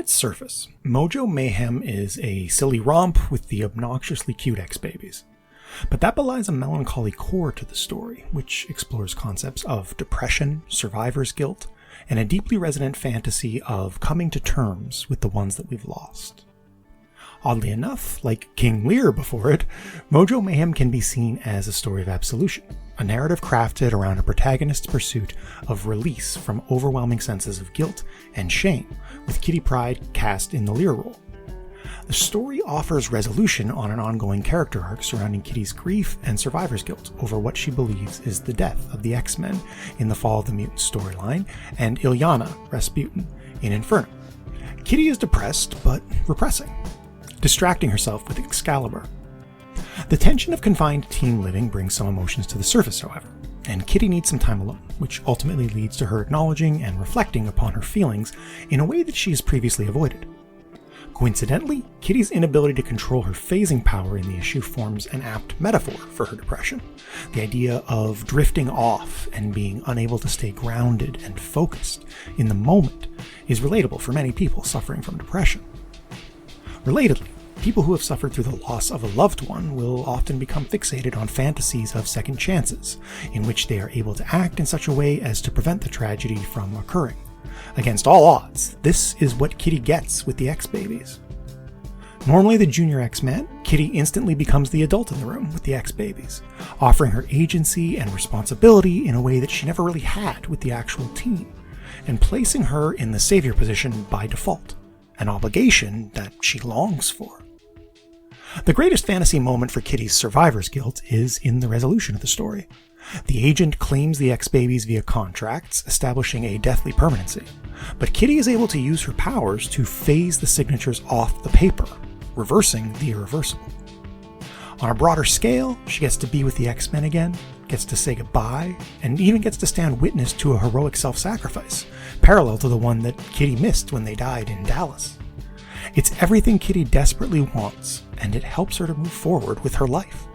its surface, Mojo Mayhem is a silly romp with the obnoxiously cute X-Babies. But that belies a melancholy core to the story, which explores concepts of depression, survivor's guilt, and a deeply resonant fantasy of coming to terms with the ones that we've lost. Oddly enough, like King Lear before it, Mojo Mayhem can be seen as a story of absolution, a narrative crafted around a protagonist's pursuit of release from overwhelming senses of guilt and shame, with Kitty Pryde cast in the Lear role. The story offers resolution on an ongoing character arc surrounding Kitty's grief and survivor's guilt over what she believes is the death of the X-Men in the Fall of the Mutants storyline, and Illyana Rasputin in Inferno. Kitty is depressed, but repressing, distracting herself with Excalibur. The tension of confined teen living brings some emotions to the surface, however, and Kitty needs some time alone, which ultimately leads to her acknowledging and reflecting upon her feelings in a way that she has previously avoided. Coincidentally, Kitty's inability to control her phasing power in the issue forms an apt metaphor for her depression. The idea of drifting off and being unable to stay grounded and focused in the moment is relatable for many people suffering from depression. Relatedly, people who have suffered through the loss of a loved one will often become fixated on fantasies of second chances, in which they are able to act in such a way as to prevent the tragedy from occurring. Against all odds, this is what Kitty gets with the X-Babies. Normally the junior X-Men, Kitty instantly becomes the adult in the room with the X-Babies, offering her agency and responsibility in a way that she never really had with the actual team, and placing her in the savior position by default, an obligation that she longs for. The greatest fantasy moment for Kitty's survivor's guilt is in the resolution of the story. The agent claims the X-Babies via contracts, establishing a deathly permanency, but Kitty is able to use her powers to phase the signatures off the paper, reversing the irreversible. On a broader scale, she gets to be with the X-Men again, gets to say goodbye, and even gets to stand witness to a heroic self-sacrifice, parallel to the one that Kitty missed when they died in Dallas. It's everything Kitty desperately wants, and it helps her to move forward with her life.